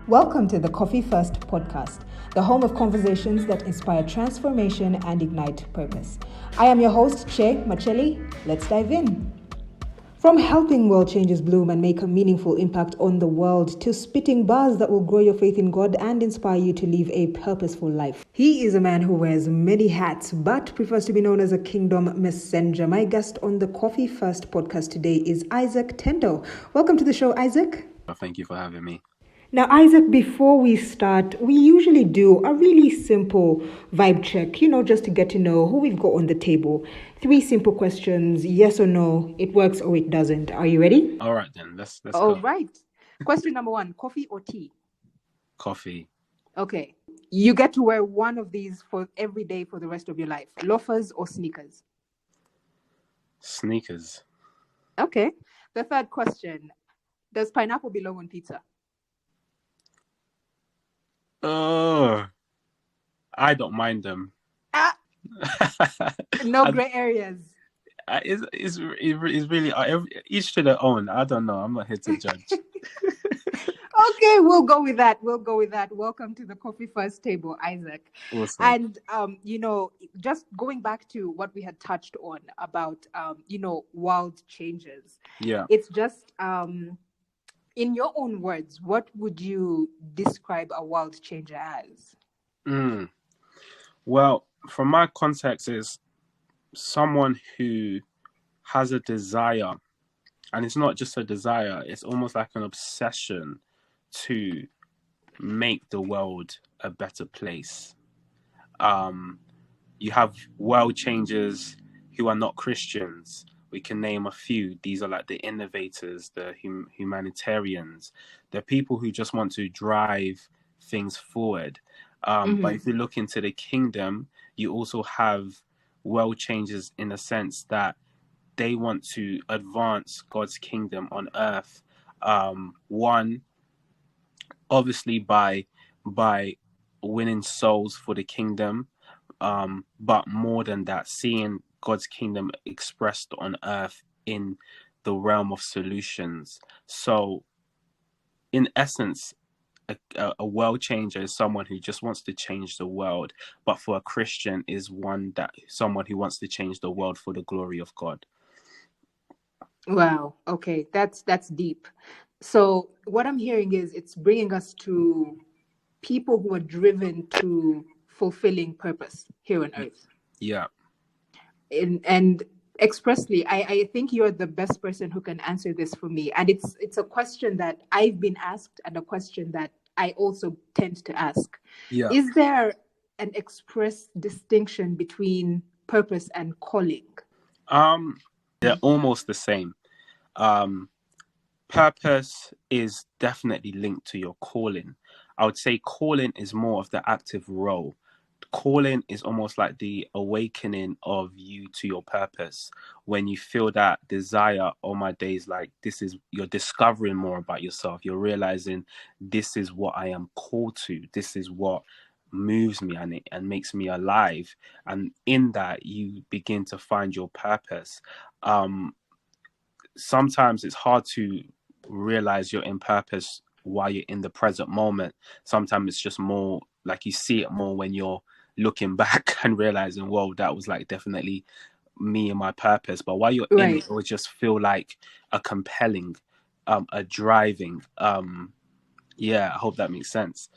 Welcome to the Coffee First podcast, the home of conversations that inspire transformation and ignite purpose. I am your host, Che Macheli. Let's dive in. From helping world changers bloom and make a meaningful impact on the world to spitting bars that will grow your faith in God and inspire you to live a purposeful life. He is a man who wears many hats but prefers to be known as a kingdom messenger. My guest on the Coffee First podcast today is ISAAC TENDO. Welcome to the show, ISAAC. Thank you for having me. Now, ISAAC, before we start, we usually do a really simple vibe check, just to get to know who we've got on the table. 3 simple questions, yes or no, it works or it doesn't. Are you ready? All right, then. Let's All go. right. Question number 1, coffee or tea? Coffee. Okay. You get to wear one of these for every day for the rest of your life. Loafers or sneakers? Sneakers. Okay. The third question, does pineapple belong on pizza? Oh, I don't mind them. No gray areas. It's really each to their own. I don't know. I'm not here to judge. Okay, we'll go with that. Welcome to the Coffee First table, ISAAC. Awesome. And just going back to what we had touched on about world changes. Yeah. It's just in your own words, what would you describe a world changer as? Well, from my context, is someone who has a desire, and it's not just a desire, it's almost like an obsession to make the world a better place. You have world changers who are not Christians. We can name a few. These are like the innovators, the humanitarians, the people who just want to drive things forward. But if you look into the kingdom, you also have world changers in the sense that they want to advance God's kingdom on earth. One, obviously by winning souls for the kingdom, but more than that, seeing God's kingdom expressed on earth in the realm of solutions. So in essence, a world changer is someone who just wants to change the world, but for a Christian is someone who wants to change the world for the glory of God. Wow. Okay, that's deep. So what I'm hearing is it's bringing us to people who are driven to fulfilling purpose here on earth. Yeah. And expressly, I think you're the best person who can answer this for me. And it's a question that I've been asked and a question that I also tend to ask. Yeah. Is there an express distinction between purpose and calling? They're almost the same. Purpose is definitely linked to your calling. I would say calling is more of the active role. Calling is almost like the awakening of you to your purpose. When you feel that desire, oh my days, like you're discovering more about yourself. You're realizing this is what I am called to. This is what moves me and makes me alive. And in that, you begin to find your purpose. Sometimes it's hard to realize you're in purpose while you're in the present moment. Sometimes it's just more like you see it more when you're looking back and realizing, whoa, that was like definitely me and my purpose. But while you're in it, it would just feel like a compelling, a driving. I hope that makes sense.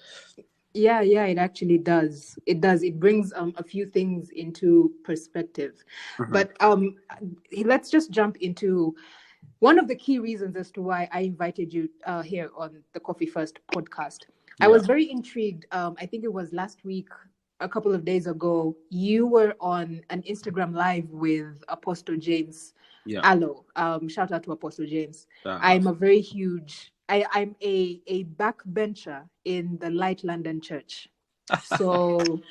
Yeah, it actually does. It does. It brings a few things into perspective. But let's just jump into one of the key reasons as to why I invited you here on the Coffee First podcast. I was very intrigued. I think it was last week, a couple of days ago, you were on an Instagram live with Apostle James Allo. Shout out to Apostle James. I'm a very huge, I'm a backbencher in the Light London Church. So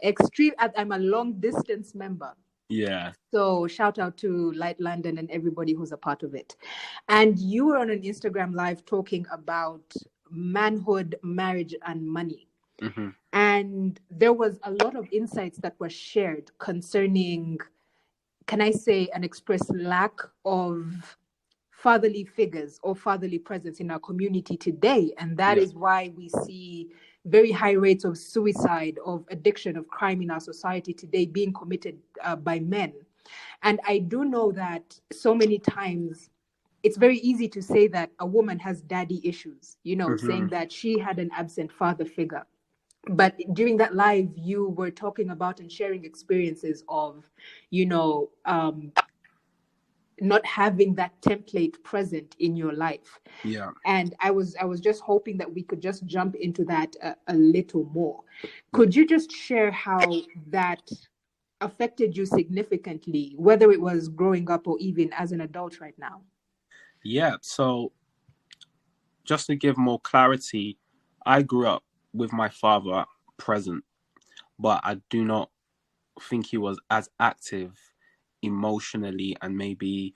extreme. I'm a long distance member. Yeah. So shout out to Light London and everybody who's a part of it. And you were on an Instagram live talking about manhood, marriage, and money. And there was a lot of insights that were shared concerning, can I say, an express lack of fatherly figures or fatherly presence in our community today. And that Yeah. is why we see very high rates of suicide, of addiction, of crime in our society today being committed by men. And I do know that so many times it's very easy to say that a woman has daddy issues, saying that she had an absent father figure. But during that live, you were talking about and sharing experiences of, not having that template present in your life. Yeah. And I was just hoping that we could just jump into that a little more. Could you just share how that affected you significantly, whether it was growing up or even as an adult right now? Yeah. So just to give more clarity, I grew up with my father present, but I do not think he was as active emotionally and maybe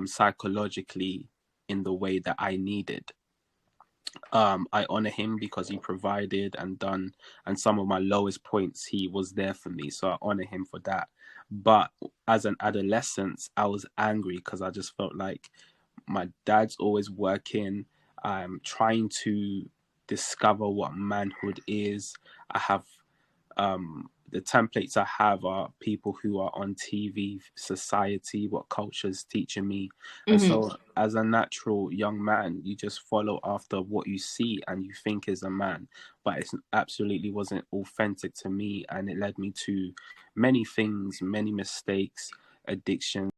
psychologically in the way that I needed. I honor him because he provided and done, and some of my lowest points, he was there for me. So I honor him for that. But as an adolescent, I was angry because I just felt like my dad's always working. I'm trying to discover what manhood is. I have the templates I have are people who are on TV, society, what culture's teaching me. And Mm-hmm. so as a natural young man, you just follow after what you see and you think is a man. But it absolutely wasn't authentic to me. And it led me to many things, many mistakes, addiction.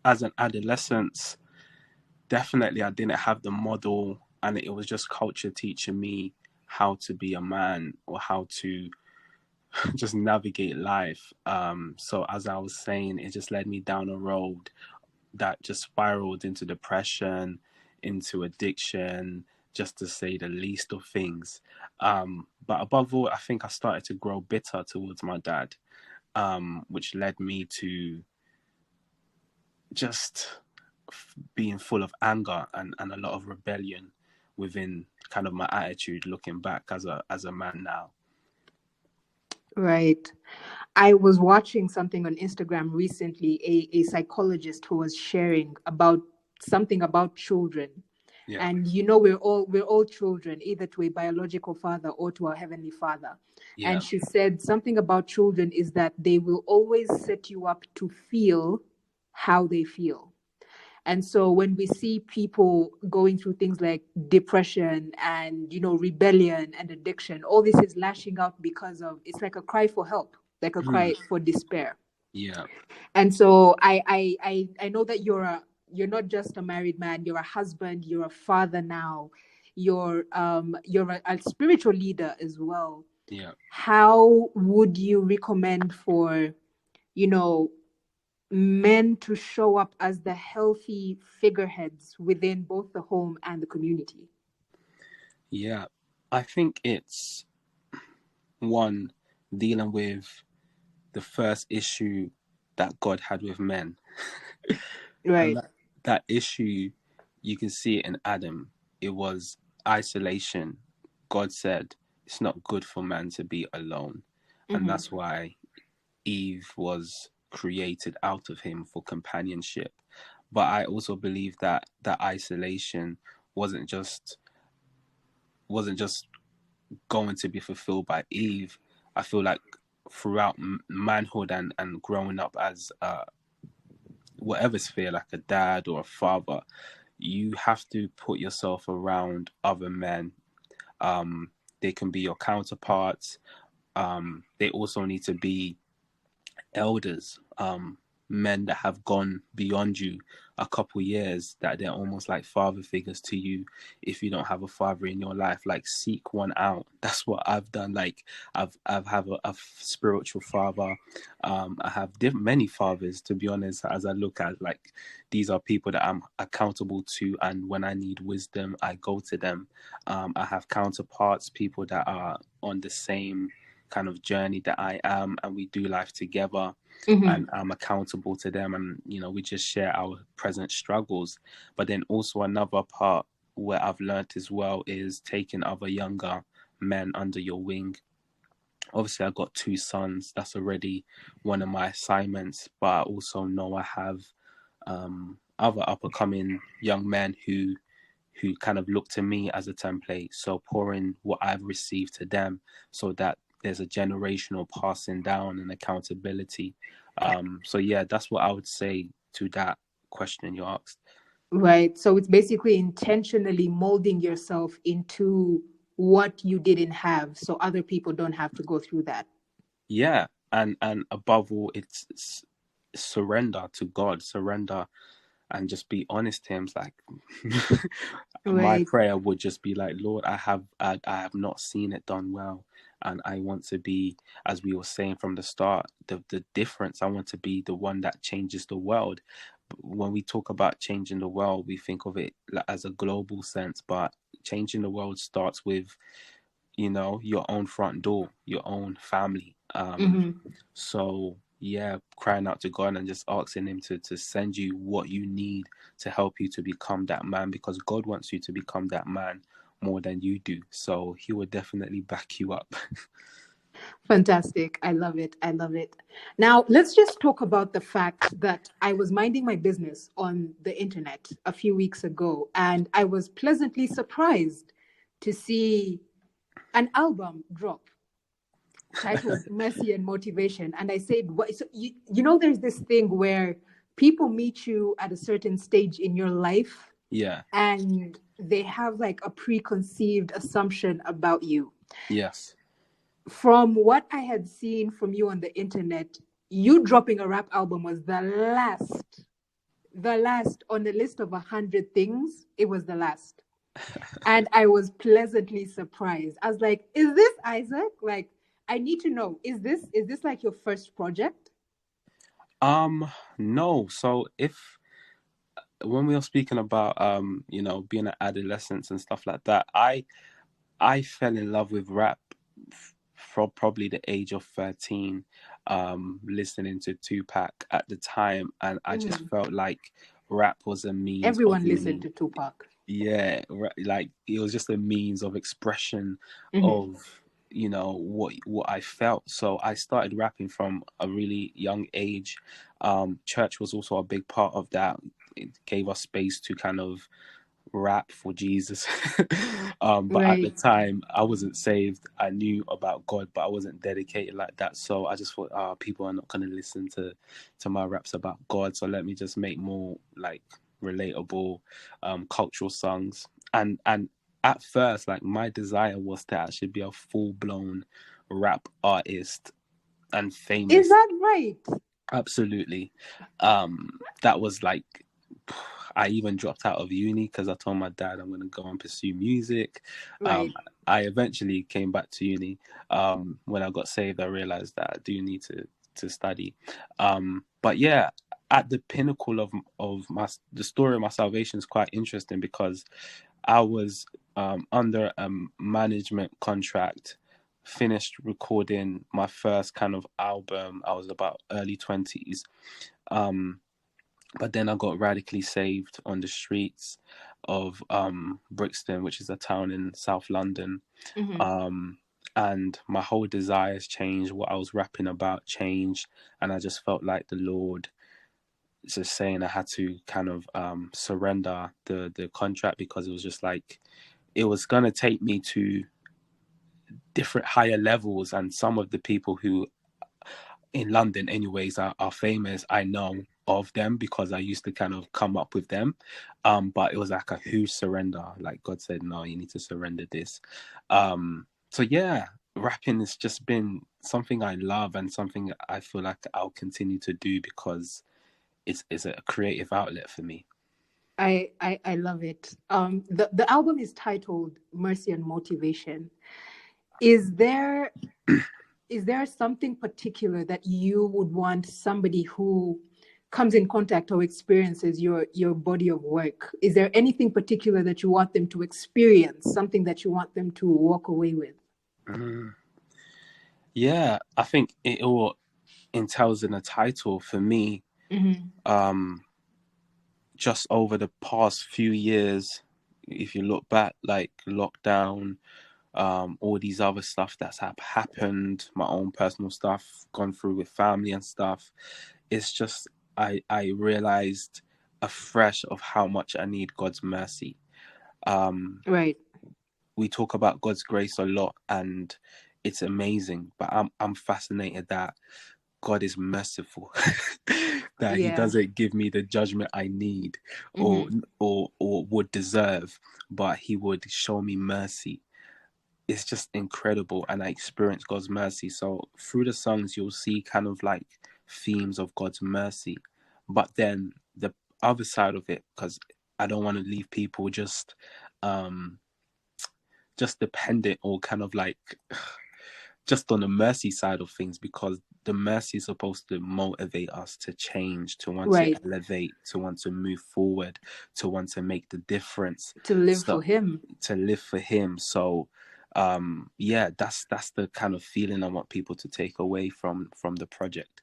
As an adolescent, definitely I didn't have the model, and it was just culture teaching me how to be a man or how to just navigate life. So as I was saying, it just led me down a road that just spiraled into depression, into addiction, just to say the least of things. But above all, I think I started to grow bitter towards my dad, which led me to just being full of anger and a lot of rebellion within kind of my attitude looking back as a man now. Right. I was watching something on Instagram recently, a psychologist who was sharing about something about children. Yeah. And we're all children, either to a biological father or to our heavenly father. Yeah. And she said something about children is that they will always set you up to feel how they feel. And so when we see people going through things like depression and, rebellion and addiction, all this is lashing out because of, it's like a cry for help, like a cry for despair. Yeah. And so I know that you're not just a married man, you're a husband, you're a father now, you're a spiritual leader as well. Yeah. How would you recommend for, you know, men to show up as the healthy figureheads within both the home and the community? Yeah. I think it's one, dealing with the first issue that God had with men. And Right. that issue, you can see it in Adam. It was isolation. God said it's not good for man to be alone. And Mm-hmm. that's why Eve was created out of him for companionship. But I also believe that that isolation wasn't just wasn't just going to be fulfilled by Eve. I feel like throughout manhood and growing up as whatever sphere, like a dad or a father, you have to put yourself around other men. They can be your counterparts. They also need to be elders, men that have gone beyond you a couple years, that they're almost like father figures to you. If you don't have a father in your life, like seek one out. That's what I've done. Like I've have a spiritual father. I have many fathers, to be honest. As I look at, like, these are people that I'm accountable to, and when I need wisdom, I go to them. I have counterparts, people that are on the same kind of journey that I am, and we do life together, Mm-hmm. and I'm accountable to them, and we just share our present struggles. But then also another part where I've learned as well is taking other younger men under your wing, obviously I got 2 sons. That's already one of my assignments, but I also know I have other up and coming young men who kind of look to me as a template. So pouring what I've received to them, so that there's a generational passing down and accountability. So yeah, that's what I would say to that question you asked. Right. So it's basically intentionally molding yourself into what you didn't have so other people don't have to go through that. Yeah, and above all, it's surrender to God, surrender, and just be honest to him. It's like my Right. prayer would just be like, Lord, I have not seen it done well, and I want to be, as we were saying from the start, the difference. I want to be the one that changes the world. When we talk about changing the world, we think of it as a global sense, but changing the world starts with, your own front door, your own family. Mm-hmm. So yeah, crying out to God and just asking him to send you what you need to help you to become that man, because God wants you to become that man more than you do. So he will definitely back you up. Fantastic. I love it. I love it. Now, let's just talk about the fact that I was minding my business on the internet a few weeks ago, and I was pleasantly surprised to see an album drop titled Mercy and Motivation. And I said, what? So there's this thing where people meet you at a certain stage in your life Yeah. and they have like a preconceived assumption about you. Yes. From what I had seen from you on the internet, you dropping a rap album was the last on the list of 100 things. It was the last. And I was pleasantly surprised. I was like, is this Isaac? Like, I need to know, is this like your first project? No. So if when we were speaking about being an adolescence and stuff like that, I fell in love with rap from probably the age of 13, listening to Tupac at the time, and I just felt like rap was a means of Everyone listened me. to Tupac. Yeah, like it was just a means of expression Mm-hmm. of what I felt. So I started rapping from a really young age. Church was also a big part of that. It gave us space to kind of rap for Jesus. But at the Right. time, I wasn't saved. I knew about God, but I wasn't dedicated like that. So I just thought, people are not going to listen to my raps about God. So let me just make more like relatable, cultural songs. And at first, like my desire was to actually be a full blown rap artist and Is famous. that right? Absolutely. That was like, I even dropped out of uni because I told my dad I'm going to go and pursue music. Right. I eventually came back to uni. When I got saved, I realized that I do need to study. But yeah, at the pinnacle of the story of my salvation is quite interesting, because I was under a management contract, finished recording my first kind of album. I was about early 20s. But then I got radically saved on the streets of Brixton, which is a town in South London. Mm-hmm. Um, and my whole desires changed. What I was rapping about changed. And I just felt like the Lord just saying I had to kind of surrender the contract, because it was just like, it was going to take me to different higher levels. And some of the people who in London anyways are famous, I know of them because I used to kind of come up with them. But it was like a huge surrender. Like God said, no, you need to surrender this. So yeah, rapping has just been something I love and something I feel like I'll continue to do, because it's a creative outlet for me. I love it. The album is titled Mercy and Motivation. Is there something particular that you would want somebody who comes in contact or experiences your body of work? Is there anything particular that you want them to experience, something that you want them to walk away with? Mm. Yeah, I think it all entails in a title for me. Mm-hmm. Um, just over the past few years, if you look back, like lockdown, all these other stuff that's happened, my own personal stuff, gone through with family and stuff. It's just, I realized afresh of how much I need God's mercy. Right. We talk about God's grace a lot, and it's amazing, but I'm fascinated that God is merciful, that He Yeah. doesn't give me the judgment I need or Mm-hmm. or would deserve, but He would show me mercy. It's just incredible, and I experience God's mercy. So through the songs, you'll see kind of like themes of God's mercy, but then the other side of it, because I don't want to leave people um just dependent or kind of like just on the mercy side of things, because the mercy is supposed to motivate us to change, to want to Right. elevate, to want to move forward, to want to make the difference, To live so for Him. to live for Him. So yeah, that's the kind of feeling I want people to take away from the project.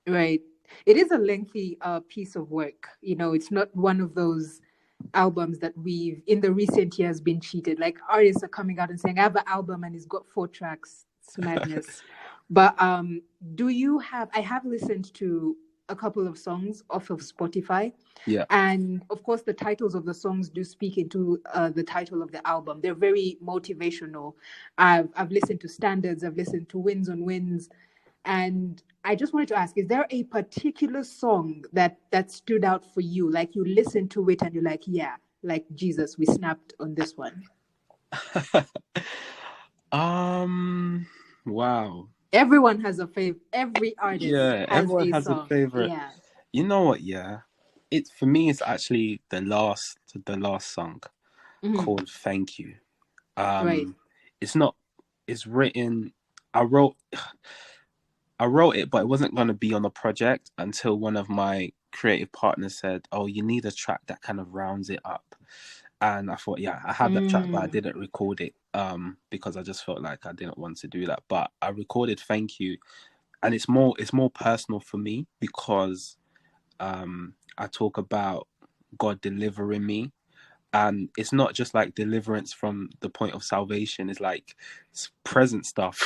Right. It is a lengthy piece of work. It's not one of those albums that we've in the recent years been cheated. Like artists are coming out and saying, I have an album and it's got 4 tracks. It's madness. But I have listened to a couple of songs off of Spotify. Yeah. And of course, the titles of the songs do speak into the title of the album. They're very motivational. I've listened to Standards, I've listened to Wins on Wins. And I just wanted to ask, is there a particular song that stood out for you? Like you listened to it and you're like, yeah, like Jesus, we snapped on this one. Wow. Everyone has a favorite. Every artist Yeah, has everyone a has a song. favorite. Yeah. You know what? Yeah, it for me, it's actually the last song Mm-hmm. called "Thank You." Right. It's not. It's written. I wrote. I wrote it, but it wasn't going to be on the project until one of my creative partners said, "Oh, you need a track that kind of rounds it up." And I thought, yeah, I had that track, but I didn't record it because I just felt like I didn't want to do that. But I recorded "Thank You," and it's more personal for me because I talk about God delivering me, and it's not just like deliverance from the point of salvation. It's like it's present stuff.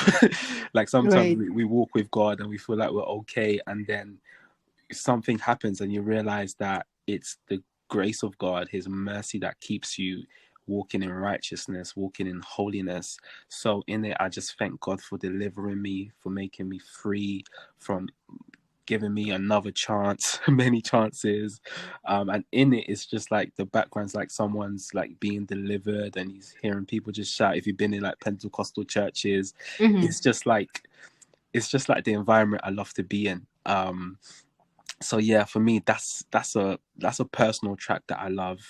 Like sometimes Right. we walk with God and we feel like we're okay, and then something happens and you realize that it's the grace of God, His mercy, that keeps you walking in righteousness, walking in holiness. So in it, I just thank God for delivering me, for making me free, from giving me another chance, many chances. And in it, it's just like the background's like someone's like being delivered, and he's hearing people just shout. If you've been in like Pentecostal churches, Mm-hmm. it's just like the environment I love to be in. So yeah, for me, that's a personal track that I love.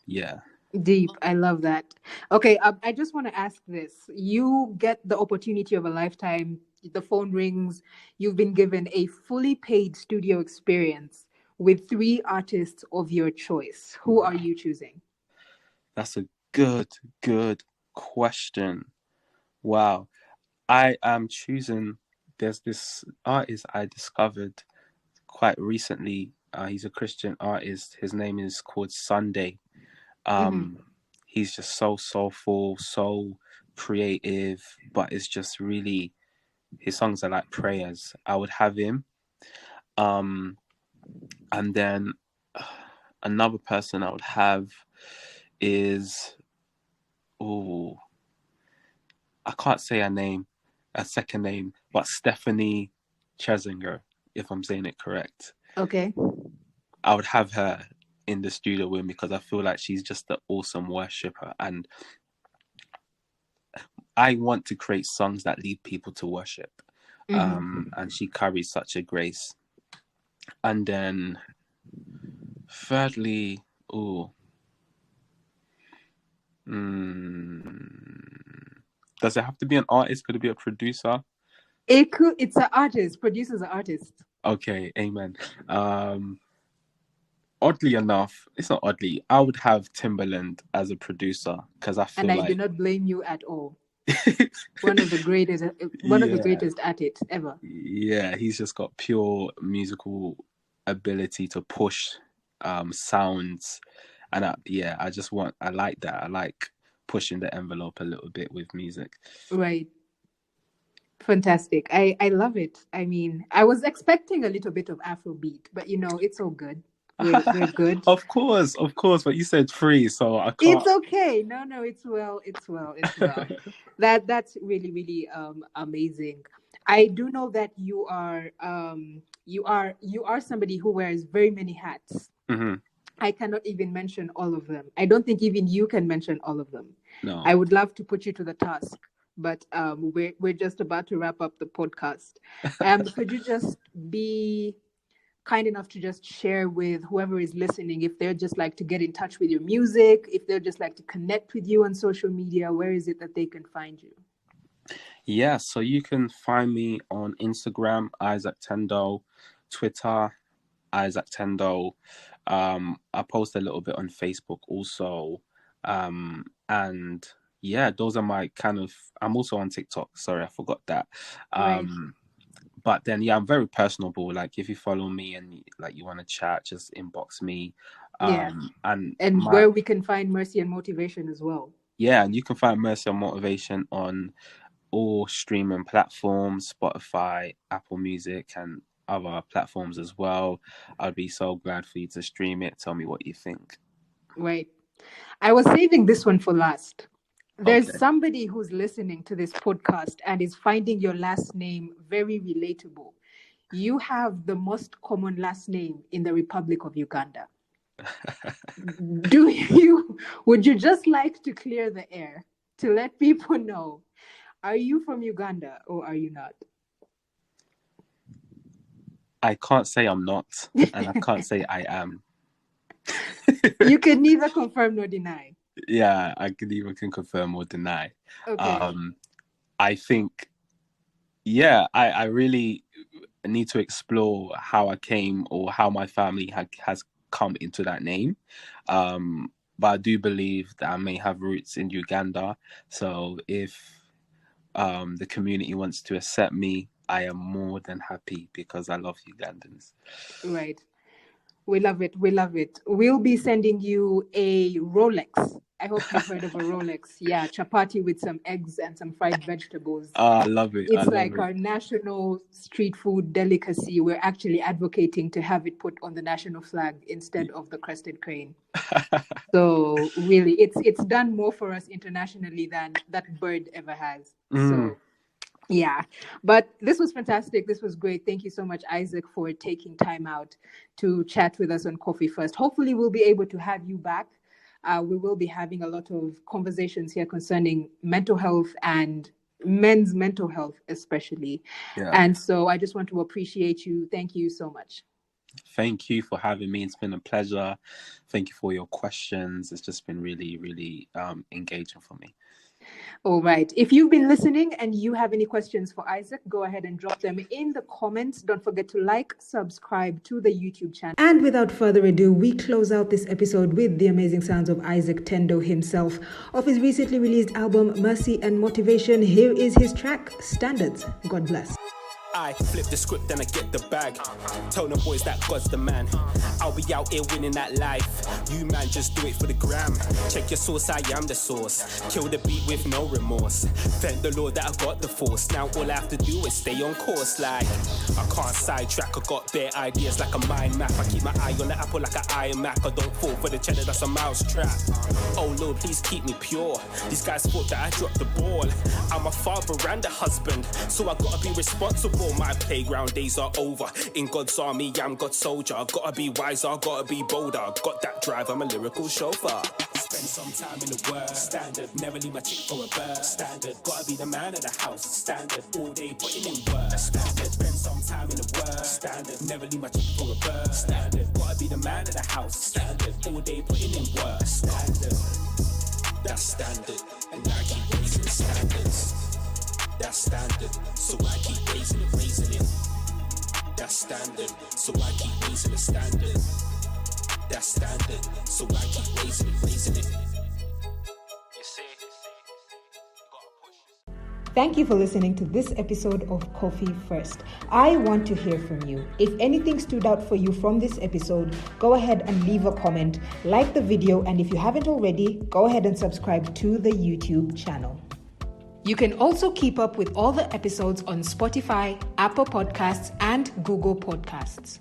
Yeah. Deep. I love that. Okay, I just want to ask this. You get the opportunity of a lifetime, the phone rings, you've been given a fully paid studio experience with 3 artists of your choice. Who are Wow. you choosing? That's a good question. Wow. I am choosing, there's this artist I discovered quite recently. He's a Christian artist. His name is called Sunday. Mm-hmm. He's just so soulful, so creative, but it's just really, his songs are like prayers. I would have him. Um, and then another person I would have is, oh, I can't say a second name, but Stephanie Chesinger, if I'm saying it correct. Okay. I would have her in the studio with me because I feel like she's just an awesome worshiper, and I want to create songs that lead people to worship. Mm-hmm. And she carries such a grace. And then thirdly, oh, does it have to be an artist? Could it be a producer? It's an artist, producer's an artist. Okay, amen. Oddly enough, it's not oddly, I would have Timberland as a producer because I And feel I do like not blame you at all. One of the yeah, greatest artists ever. yeah, he's just got pure musical ability to push sounds, and I like that. I like pushing the envelope a little bit with music. Right. Fantastic. I love it. I mean, I was expecting a little bit of Afrobeat, but it's all good. We're good. Of course, but you said free, so I can't. It's okay. No, it's well. That's really, really amazing. I do know that you are somebody who wears very many hats. Mm-hmm. I cannot even mention all of them. I don't think even you can mention all of them. No. I would love to put you to the task, but we're just about to wrap up the podcast. Could you just be kind enough to just share with whoever is listening, if they're just like to get in touch with your music, if they're just like to connect with you on social media, where is it that they can find you? Yeah, so you can find me on Instagram, ISAAC TENDO, Twitter, ISAAC TENDO. I post a little bit on Facebook also. And yeah, those are my I'm also on TikTok. Sorry, I forgot that. Right. But then, yeah, I'm very personable. Like, if you follow me and like you want to chat, just inbox me. And where we can find Mercy and Motivation as well. Yeah, and you can find Mercy and Motivation on all streaming platforms, Spotify, Apple Music, and other platforms as well. I'd be so glad for you to stream it. Tell me what you think. Right. I was saving this one for last. There's somebody who's listening to this podcast and is finding your last name very relatable. You have the most common last name in the Republic of Uganda. Would you just like to clear the air to let people know, are you from Uganda or are you not? I can't say I'm not, and I can't say I am. You can neither confirm nor deny. Yeah, I can confirm or deny. Okay. I think, yeah, I really need to explore how I came or how my family has come into that name. But I do believe that I may have roots in Uganda. So if the community wants to accept me, I am more than happy because I love Ugandans. Right. We love it. We'll be sending you a Rolex. I hope you've heard of a Rolex. Yeah, chapati with some eggs and some fried vegetables. I love it. It's like our national street food delicacy. We're actually advocating to have it put on the national flag instead of the crested crane. So really, it's done more for us internationally than that bird ever has. So yeah, but this was fantastic. This was great. Thank you so much, Isaac, for taking time out to chat with us on Coffee First. Hopefully we'll be able to have you back. We will be having a lot of conversations here concerning mental health and men's mental health especially. Yeah. And so I just want to appreciate you. Thank you so much. Thank you for having me. It's been a pleasure. Thank you for your questions. It's just been really, really engaging for me. All right. If you've been listening and you have any questions for Isaac, go ahead and drop them in the comments. Don't forget to like, subscribe to the YouTube channel. And without further ado, we close out this episode with the amazing sounds of ISAAC TENDO himself. Of his recently released album, Mercy and Motivation, here is his track, Standards. God bless. I flip the script and I get the bag. Tell them boys that God's the man. I'll be out here winning that life. You man just do it for the gram. Check your source, I am the source. Kill the beat with no remorse. Thank the Lord that I got the force. Now all I have to do is stay on course. Like I can't sidetrack. I got bare ideas like a mind map. I keep my eye on the apple like an iMac. I don't fall for the cheddar, that's a mouse trap. Oh Lord, please keep me pure. These guys thought that I dropped the ball. I'm a father and a husband, so I gotta be responsible. My playground days are over. In God's army, I'm God's soldier. Gotta be wiser, gotta be bolder. Got that drive, I'm a lyrical chauffeur. Spend some time in the word. Standard, never leave my chick for a bird. Standard, gotta be the man of the house. Standard, all day putting in work. Standard, spend some time in the word. Standard, never leave my chick for a bird. Standard, gotta be the man of the house. Standard, all day putting in work. Standard, that's standard, and I keep raising the standards. That's standard, so I keep raising it. That's standard, so I keep raising the standard. That's standard, so I keep raising it. You see, gotta push. Thank you for listening to this episode of Coffee First. I want to hear from you. If anything stood out for you from this episode, go ahead and leave a comment, like the video, and if you haven't already, go ahead and subscribe to the YouTube channel. You can also keep up with all the episodes on Spotify, Apple Podcasts, and Google Podcasts.